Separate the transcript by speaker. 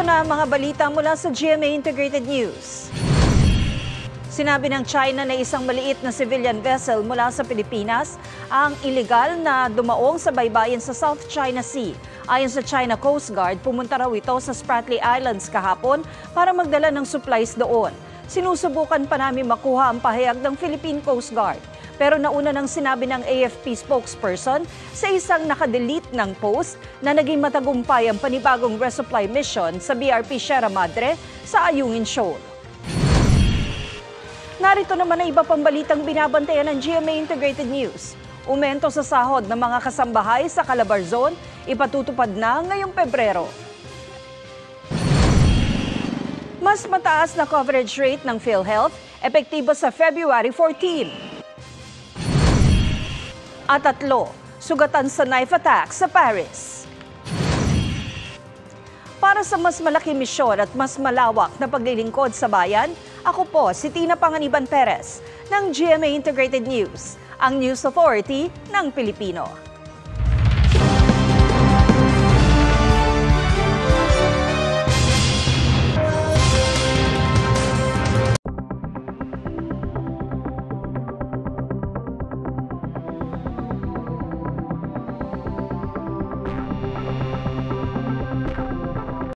Speaker 1: na ang mga balita mula sa GMA Integrated News. Sinabi ng China na isang maliit na civilian vessel mula sa Pilipinas ang iligal na dumaong sa baybayin sa South China Sea. Ayon sa China Coast Guard, pumunta raw ito sa Spratly Islands kahapon para magdala ng supplies doon. Sinusubukan pa namin makuha ang pahayag ng Philippine Coast Guard. Pero nauna nang sinabi ng AFP spokesperson sa isang nakadelete ng post na naging matagumpay ang panibagong resupply mission sa BRP Sierra Madre sa Ayungin Shoal. Narito naman ang iba pang balitang binabantayan ng GMA Integrated News. Umento sa sahod ng mga kasambahay sa Calabarzon, ipatutupad na ngayong Pebrero. Mas mataas na coverage rate ng PhilHealth, epektibo sa February 14. At 3, sugatan sa knife attack sa Paris. Para sa mas malaking misyon at mas malawak na paglilingkod sa bayan, ako po si Tina Panganiban Perez ng GMA Integrated News, ang News Authority ng Pilipino.